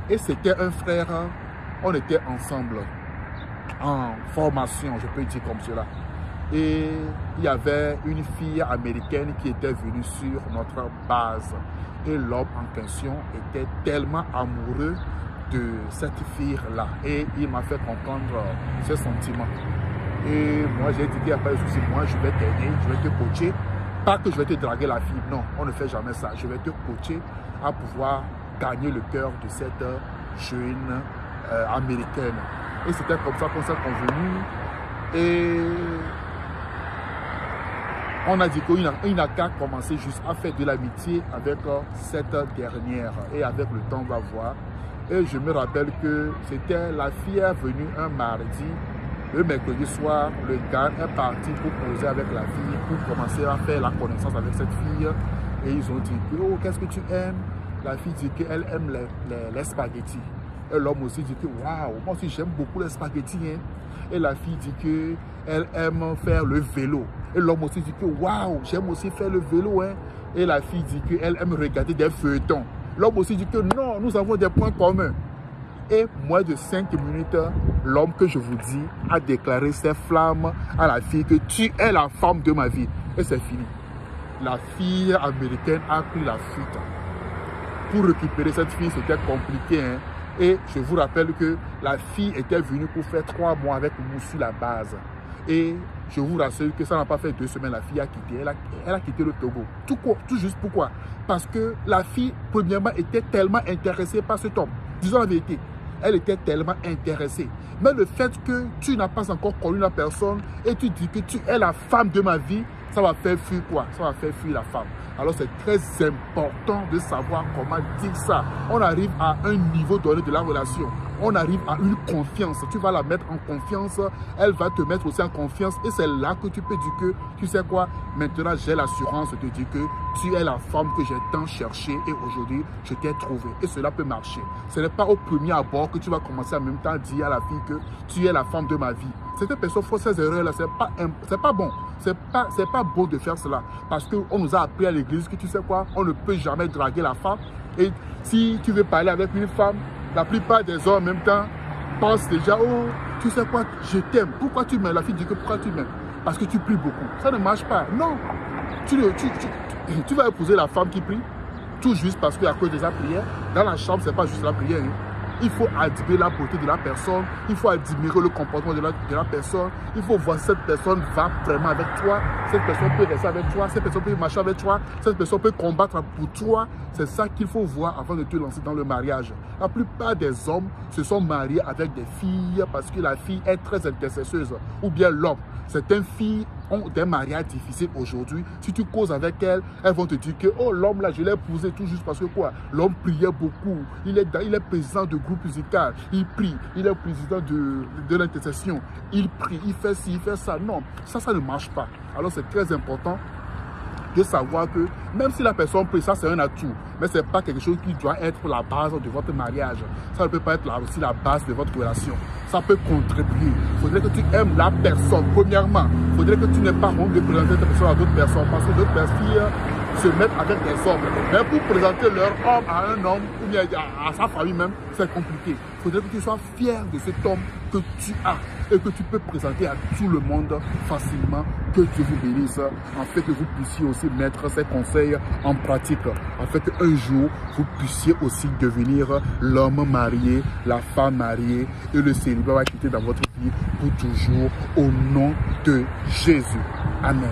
Et c'était un frère, on était ensemble en formation, je peux dire comme cela. Et il y avait une fille américaine qui était venue sur notre base. Et l'homme en question était tellement amoureux de cette fille-là. Et il m'a fait comprendre ses sentiments. Et moi, j'ai dit qu'il n'y a pas de souci. Moi, je vais t'aider, je vais te coacher. Pas que je vais te draguer la fille. Non, on ne fait jamais ça. Je vais te coacher à pouvoir gagner le cœur de cette jeune américaine. Et c'était comme ça qu'on s'est convenu. Et on a dit qu'il n'a qu'à commencer juste à faire de l'amitié avec cette dernière. Et avec le temps, on va voir. Et je me rappelle que c'était la fille est venue un mardi. Le mercredi soir, le gars est parti pour poser avec la fille, pour commencer à faire la connaissance avec cette fille. Et ils ont dit, oh, qu'est-ce que tu aimes? La fille dit qu'elle aime les spaghettis. Et l'homme aussi dit que, waouh, moi aussi j'aime beaucoup les spaghettis. Hein. Et la fille dit qu'elle aime faire le vélo. Et l'homme aussi dit que, waouh, j'aime aussi faire le vélo. Hein. Et la fille dit qu'elle aime regarder des feuilletons. L'homme aussi dit que, non, nous avons des points communs. Et moins de 5 minutes, l'homme que je vous dis a déclaré ses flammes à la fille que tu es la femme de ma vie. Et c'est fini. La fille américaine a pris la fuite. Pour récupérer cette fille, c'était compliqué. Hein? Et je vous rappelle que la fille était venue pour faire 3 mois avec nous sur la base. Et je vous rassure que ça n'a pas fait 2 semaines, la fille a quitté. Elle a quitté le Togo. Tout juste pourquoi? Parce que la fille, premièrement, était tellement intéressée par cet homme. Disons la vérité. Elle était tellement intéressée. Mais le fait que tu n'as pas encore connu la personne et tu dis que tu es la femme de ma vie, ça va faire fuir quoi? Ça va faire fuir la femme. Alors c'est très important de savoir comment dire ça. On arrive à un niveau donné de la relation. On arrive à une confiance. Tu vas la mettre en confiance. Elle va te mettre aussi en confiance. Et c'est là que tu peux dire que, tu sais quoi, maintenant j'ai l'assurance de te dire que tu es la femme que j'ai tant cherché et aujourd'hui je t'ai trouvé. Et cela peut marcher. Ce n'est pas au premier abord que tu vas commencer en même temps à dire à la fille que tu es la femme de ma vie. Cette personne fait ces erreurs-là, c'est pas bon. C'est pas beau de faire cela. Parce qu'on nous a appris à l'église que tu sais quoi, on ne peut jamais draguer la femme. Et si tu veux parler avec une femme, la plupart des hommes en même temps pensent déjà, oh, tu sais quoi, je t'aime. Pourquoi tu m'aimes? La fille dit que pourquoi tu m'aimes? Parce que tu pries beaucoup. Ça ne marche pas. Non. Tu vas épouser la femme qui prie, tout juste parce qu'à cause de sa prière. Dans la chambre, ce n'est pas juste la prière. Hein. Il faut admirer la beauté de la personne. Il faut admirer le comportement de la personne. Il faut voir si cette personne va vraiment avec toi. Cette personne peut rester avec toi. Cette personne peut marcher avec toi. Cette personne peut combattre pour toi. C'est ça qu'il faut voir avant de te lancer dans le mariage. La plupart des hommes se sont mariés avec des filles parce que la fille est très intercesseuse. Ou bien l'homme. Certaines filles ont des mariages difficiles aujourd'hui. Si tu causes avec elles, elles vont te dire que oh, l'homme là, je l'ai épousé tout juste parce que quoi? L'homme priait beaucoup. Il est président de groupe musical. Il prie. Il est président de l'intercession. Il prie. Il fait ci, il fait ça. Non, ça ne marche pas. Alors c'est très important de savoir que même si la personne prie, ça c'est un atout, mais ce n'est pas quelque chose qui doit être la base de votre mariage. Ça ne peut pas être aussi la base de votre relation. Ça peut contribuer. Il faudrait que tu aimes la personne, premièrement. Il faudrait que tu n'aies pas honte de présenter ta personne à d'autres personnes, parce que d'autres personnes se mettent avec des hommes. Mais pour présenter leur homme à un homme, ou bien à sa famille même, c'est compliqué. Il faudrait que tu sois fier de cet homme que tu as et que tu peux présenter à tout le monde facilement. Que Dieu vous bénisse, afin que vous puissiez aussi mettre ces conseils en pratique, afin qu'un jour, vous puissiez aussi devenir l'homme marié, la femme mariée, et le célibat va quitter dans votre vie pour toujours, au nom de Jésus. Amen.